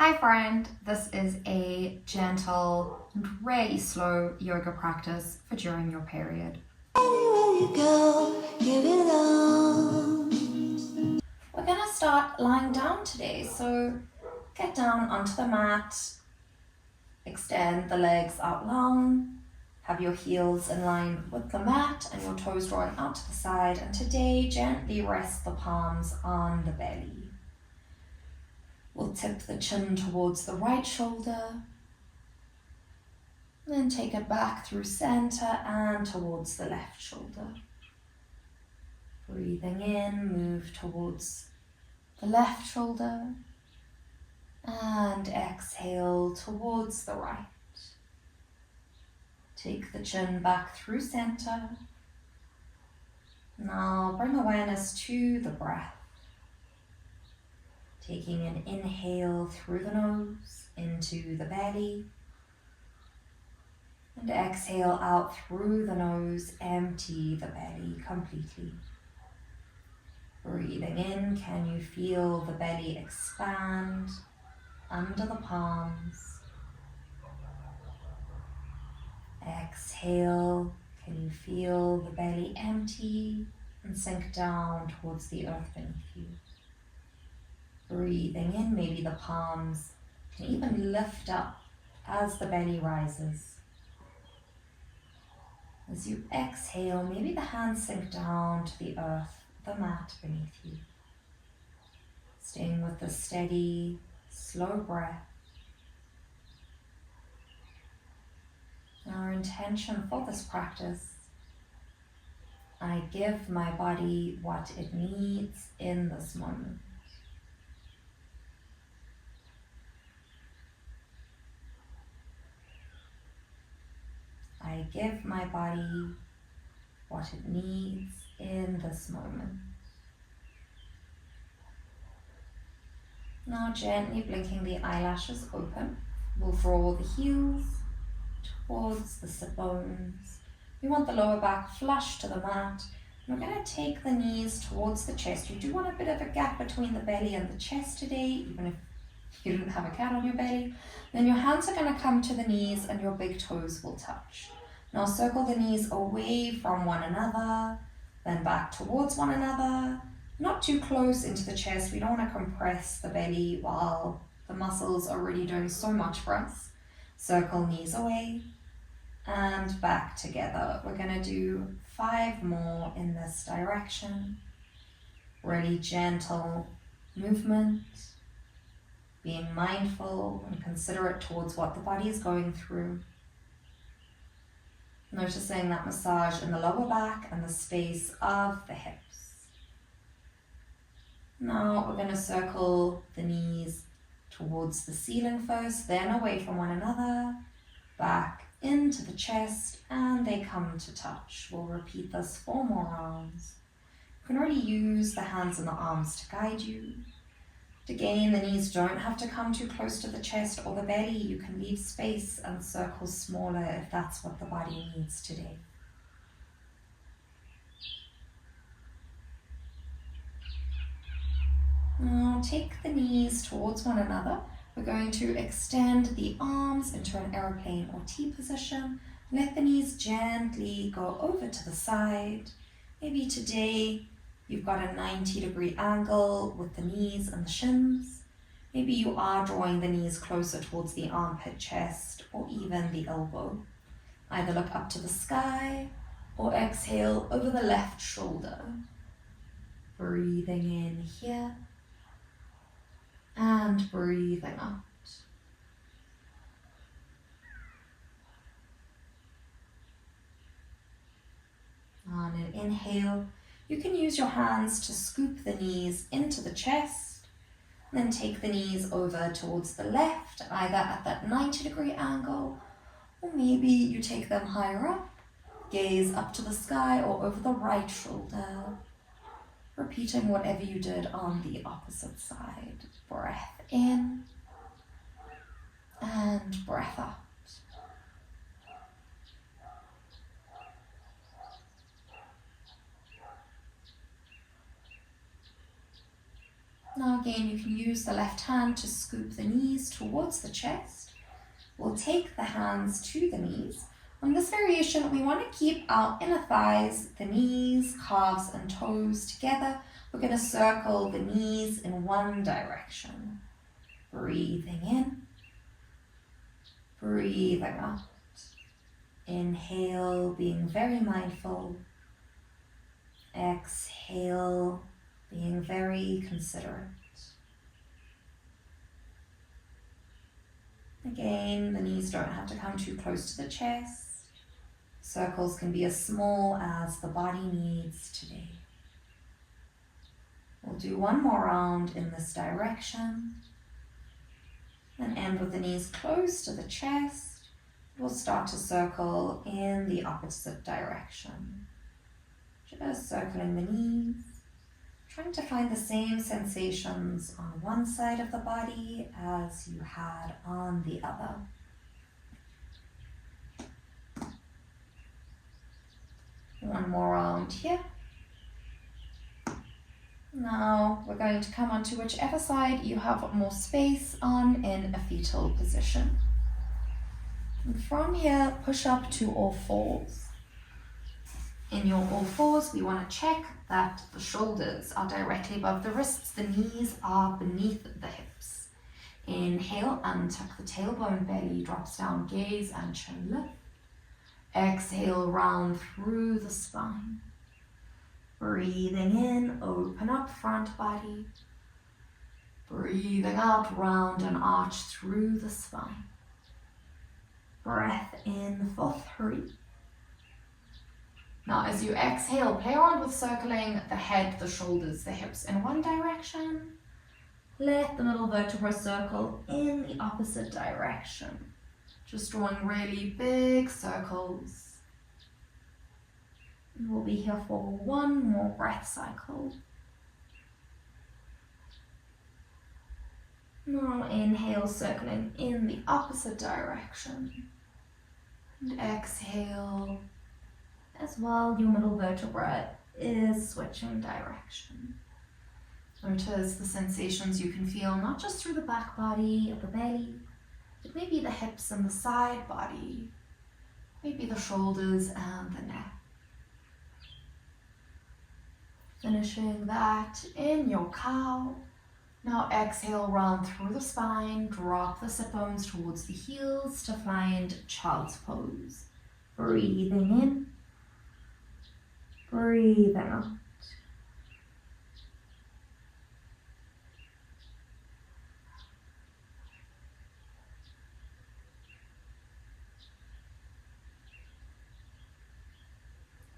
Hi friend, this is a gentle and really slow yoga practice for during your period. Anywhere you go, you belong. We're going to start lying down today, so get down onto the mat, extend the legs out long, have your heels in line with the mat and your toes drawing out to the side, and today gently rest the palms on the belly. We'll tip the chin towards the right shoulder, then take it back through center and towards the left shoulder. Breathing in, move towards the left shoulder and exhale towards the right. Take the chin back through center. Now bring awareness to the breath. Taking an inhale through the nose into the belly. And exhale out through the nose, empty the belly completely. Breathing in, can you feel the belly expand under the palms? Exhale, can you feel the belly empty and sink down towards the earth beneath you? Breathing in, maybe the palms can even lift up as the belly rises. As you exhale, maybe the hands sink down to the earth, the mat beneath you. Staying with the steady, slow breath. Our intention for this practice: I give my body what it needs in this moment. I give my body what it needs in this moment. Now gently blinking the eyelashes open, we'll draw the heels towards the sit bones. We want the lower back flush to the mat. And we're going to take the knees towards the chest. You do want a bit of a gap between the belly and the chest today, even if you don't have a cat on your belly. Then your hands are going to come to the knees and your big toes will touch. Now circle the knees away from one another, then back towards one another. Not too close into the chest. We don't want to compress the belly while the muscles are already doing so much for us. Circle knees away and back together. We're going to do 5 more in this direction. Really gentle movement, being mindful and considerate towards what the body is going through. Noticing that massage in the lower back and the space of the hips. Now we're going to circle the knees towards the ceiling first, then away from one another, back into the chest, and they come to touch. We'll repeat this 4 more rounds. You can really use the hands and the arms to guide you. Again, the knees don't have to come too close to the chest or the belly. You can leave space and circle smaller if that's what the body needs today. Now take the knees towards one another. We're going to extend the arms into an airplane or T position. Let the knees gently go over to the side. Maybe today you've got a 90-degree angle with the knees and the shins. Maybe you are drawing the knees closer towards the armpit, chest, or even the elbow. Either look up to the sky or exhale over the left shoulder. Breathing in here and breathing out. On an inhale, you can use your hands to scoop the knees into the chest, then take the knees over towards the left, either at that 90-degree angle, or maybe you take them higher up, gaze up to the sky or over the right shoulder, repeating whatever you did on the opposite side. Breath in and breath out. Now again, you can use the left hand to scoop the knees towards towards the chest. We'll take the hands to the knees. On this variation, we want to keep our inner thighs, the knees, calves, and toes together. We're going to circle the knees in one direction. Breathing in, breathing out. Inhale, being very mindful. Exhale, being very considerate. Again, the knees don't have to come too close to the chest. Circles can be as small as the body needs today. We'll do one more round in this direction. Then end with the knees close to the chest. We'll start to circle in the opposite direction. Just circling the knees, trying to find the same sensations on one side of the body as you had on the other. One more round here. Now we're going to come onto whichever side you have more space on in a fetal position. And from here, push up to all fours. In your all fours, we want to check that the shoulders are directly above the wrists, the knees are beneath the hips. Inhale, untuck the tailbone, belly drops down, gaze and chin lift. Exhale, round through the spine. Breathing in, open up front body. Breathing out, round and arch through the spine. Breath in for 3. Now as you exhale, play around with circling the head, the shoulders, the hips in one direction. Let the middle vertebra circle in the opposite direction. Just drawing really big circles. And we'll be here for one more breath cycle. Now inhale, circling in the opposite direction. And exhale. As well, your middle vertebra is switching direction. Notice the sensations you can feel, not just through the back body of the belly, but maybe the hips and the side body, maybe the shoulders and the neck. Finishing that in your cow. Now exhale, round through the spine, drop the sit bones towards the heels to find child's pose. Breathing in, breathing out.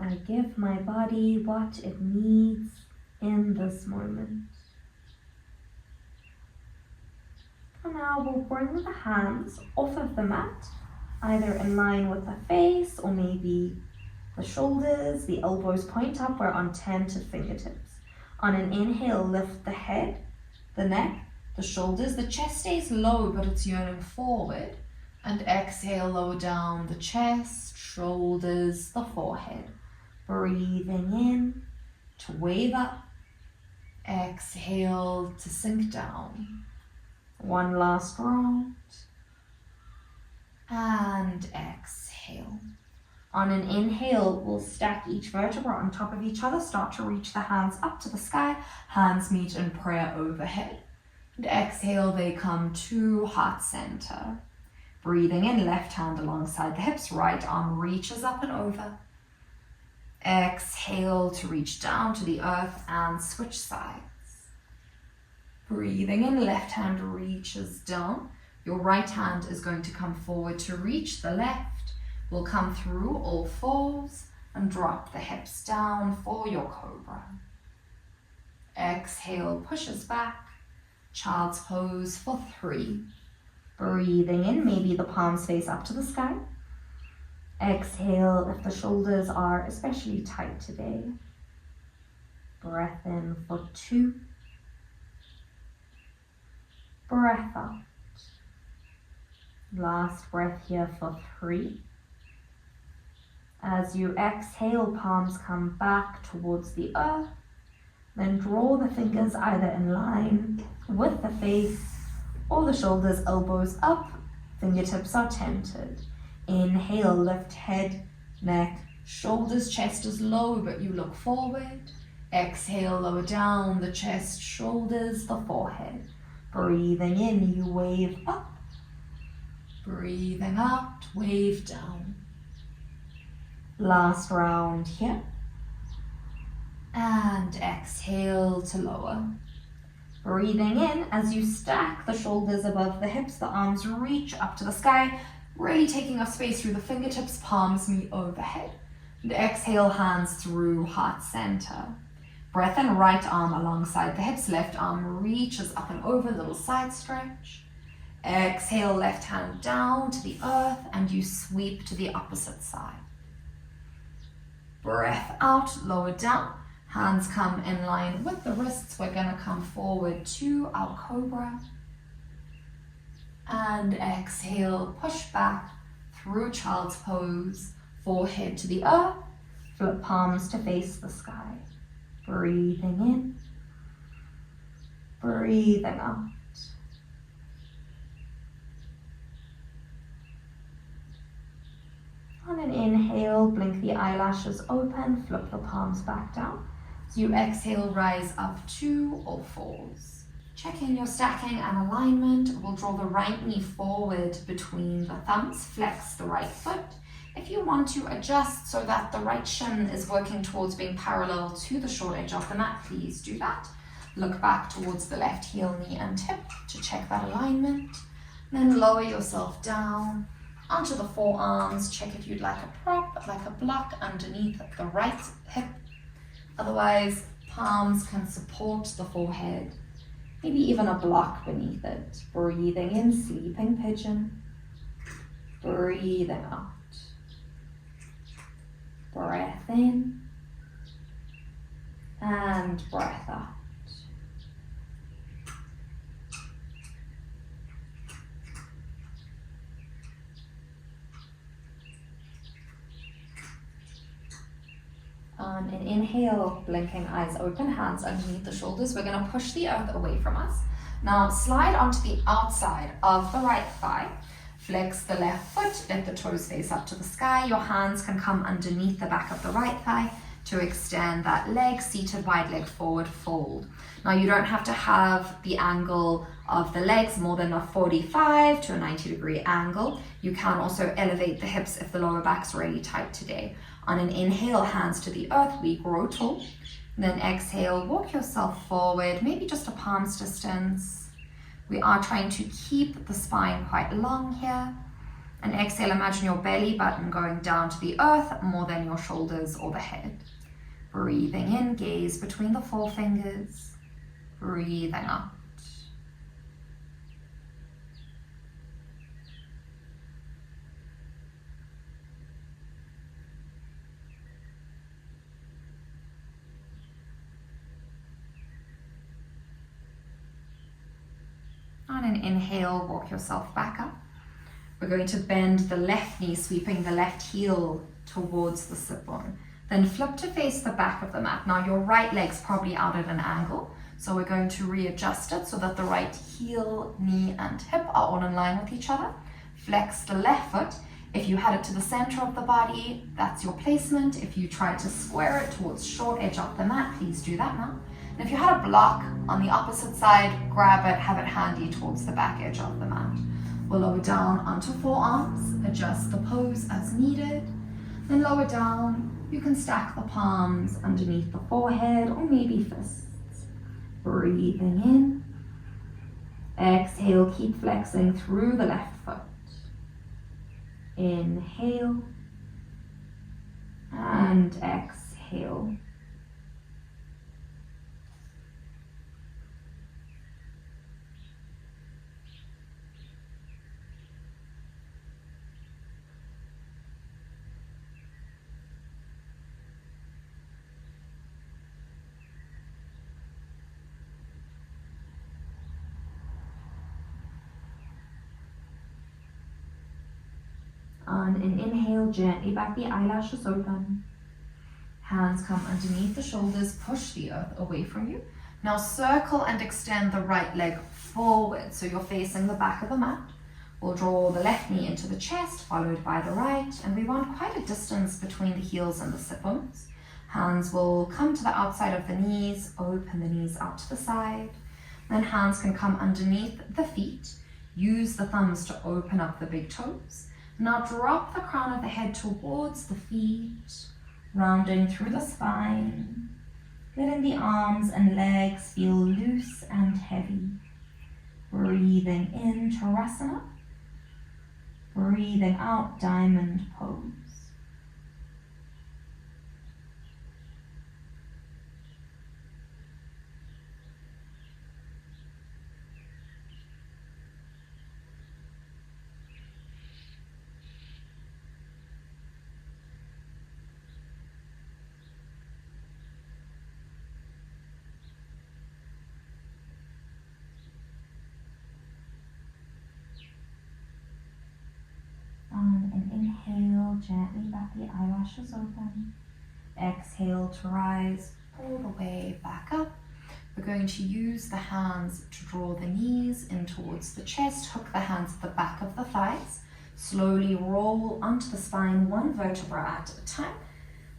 I give my body what it needs in this moment. And now we'll bring the hands off of the mat, either in line with the face or maybe the shoulders. The elbows point up, we're on tented fingertips. On an inhale, lift the head, the neck, the shoulders. The chest stays low, but it's yearning forward. And exhale, lower down the chest, shoulders, the forehead. Breathing in to wave up. Exhale to sink down. One last round. And exhale. On an inhale, we'll stack each vertebra on top of each other. Start to reach the hands up to the sky. Hands meet in prayer overhead. And exhale, they come to heart center. Breathing in, left hand alongside the hips. Right arm reaches up and over. Exhale to reach down to the earth and switch sides. Breathing in, left hand reaches down. Your right hand is going to come forward to reach the left. We'll come through all fours and drop the hips down for your cobra. Exhale, pushes back. Child's pose for 3. Breathing in, maybe the palms face up to the sky. Exhale if the shoulders are especially tight today. Breath in for 2. Breath out. Last breath here for 3. As you exhale, palms come back towards the earth. Then draw the fingers either in line with the face or the shoulders, elbows up, fingertips are tented. Inhale, lift head, neck, shoulders, chest is low, but you look forward. Exhale, lower down, the chest, shoulders, the forehead. Breathing in, you wave up. Breathing out, wave down. Last round here. And exhale to lower. Breathing in as you stack the shoulders above the hips, the arms reach up to the sky, really taking up space through the fingertips, palms meet overhead. And exhale, hands through heart center. Breath in, right arm alongside the hips, left arm reaches up and over, little side stretch. Exhale, left hand down to the earth, and you sweep to the opposite side. Breath out, lower down. Hands come in line with the wrists. We're gonna come forward to our cobra. And exhale, push back through child's pose, forehead to the earth, flip palms to face the sky. Breathing in, breathing out. On an inhale, blink the eyelashes open, flip the palms back down. As you exhale, rise up to all fours. Check in your stacking and alignment. We'll draw the right knee forward between the thumbs, flex the right foot. If you want to adjust so that the right shin is working towards being parallel to the short edge of the mat, please do that. Look back towards the left heel, knee and hip to check that alignment. Then lower yourself down onto the forearms. Check if you'd like a prop, like a block underneath the right hip. Otherwise, palms can support the forehead, maybe even a block beneath it. Breathing in, sleeping pigeon. Breathing out. Breath in and breath out. On an inhale, blinking eyes open, hands underneath the shoulders. We're going to push the earth away from us. Now slide onto the outside of the right thigh. Flex the left foot, let the toes face up to the sky. Your hands can come underneath the back of the right thigh to extend that leg, seated wide leg forward fold. Now you don't have to have the angle of the legs more than a 45 to a 90-degree angle. You can also elevate the hips if the lower back's really tight today. On an inhale, hands to the earth, we grow tall. Then exhale, walk yourself forward, maybe just a palm's distance. We are trying to keep the spine quite long here. And exhale, imagine your belly button going down to the earth more than your shoulders or the head. Breathing in, gaze between the forefingers. Breathing out. On an inhale, walk yourself back up. We're going to bend the left knee, sweeping the left heel towards the sit bone. Then flip to face the back of the mat. Now your right leg's probably out at an angle, so we're going to readjust it so that the right heel, knee and hip are all in line with each other. Flex the left foot. If you had it to the center of the body, that's your placement. If you try to square it towards short edge of the mat, please do that now. And if you had a block on the opposite side, grab it, have it handy towards the back edge of the mat. We'll lower down onto forearms, adjust the pose as needed. Then lower down, you can stack the palms underneath the forehead or maybe fists. Breathing in. Exhale, keep flexing through the left foot. Inhale and exhale. On an inhale, gently back the eyelashes open. Hands come underneath the shoulders, push the earth away from you. Now circle and extend the right leg forward, so you're facing the back of the mat. We'll draw the left knee into the chest, followed by the right, and we want quite a distance between the heels and the sit bones. Hands will come to the outside of the knees, open the knees out to the side. Then hands can come underneath the feet. Use the thumbs to open up the big toes. Now drop the crown of the head towards the feet, rounding through the spine. Letting the arms and legs feel loose and heavy. Breathing in Tadasana. Breathing out diamond pose. On an inhale, gently let the eyelashes open. Exhale to rise all the way back up. We're going to use the hands to draw the knees in towards the chest. Hook the hands at the back of the thighs. Slowly roll onto the spine, one vertebra at a time.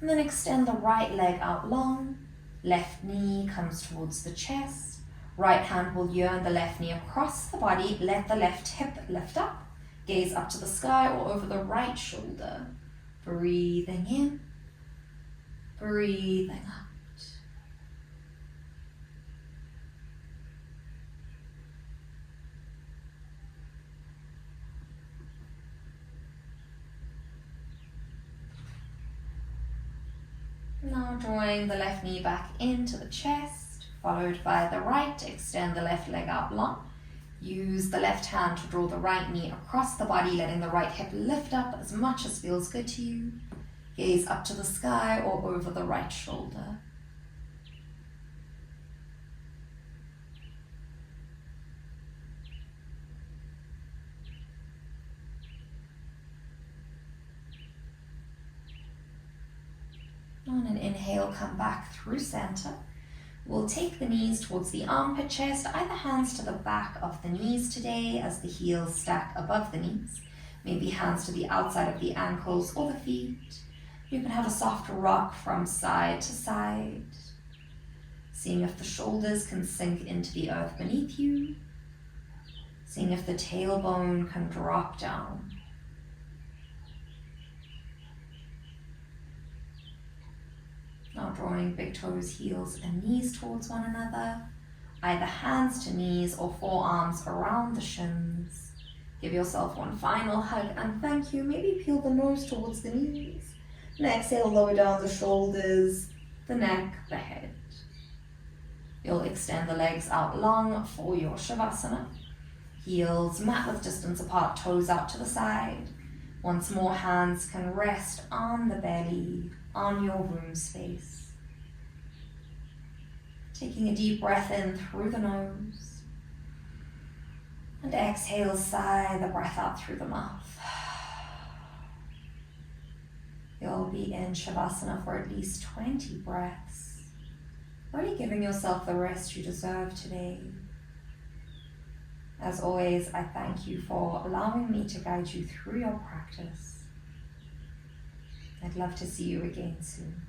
And then extend the right leg out long. Left knee comes towards the chest. Right hand will yearn the left knee across the body. Let the left hip lift up. Gaze up to the sky or over the right shoulder. Breathing in, breathing out. Now drawing the left knee back into the chest, followed by the right. Extend the left leg out long. Use the left hand to draw the right knee across the body, letting the right hip lift up as much as feels good to you. Gaze up to the sky or over the right shoulder. On an inhale, come back through center. We'll take the knees towards the armpit chest, either hands to the back of the knees today as the heels stack above the knees. Maybe hands to the outside of the ankles or the feet. You can have a soft rock from side to side. Seeing if the shoulders can sink into the earth beneath you. Seeing if the tailbone can drop down. Now drawing big toes, heels, and knees towards one another. Either hands to knees or forearms around the shins. Give yourself one final hug and thank you. Maybe peel the nose towards the knees. And exhale, lower down the shoulders, the neck, the head. You'll extend the legs out long for your Shavasana. Heels mat width distance apart, toes out to the side. Once more, hands can rest on the belly, on your womb space. Taking a deep breath in through the nose. And exhale, sigh the breath out through the mouth. You'll be in Shavasana for at least 20 breaths. Already giving yourself the rest you deserve today. As always, I thank you for allowing me to guide you through your practice. I'd love to see you again soon.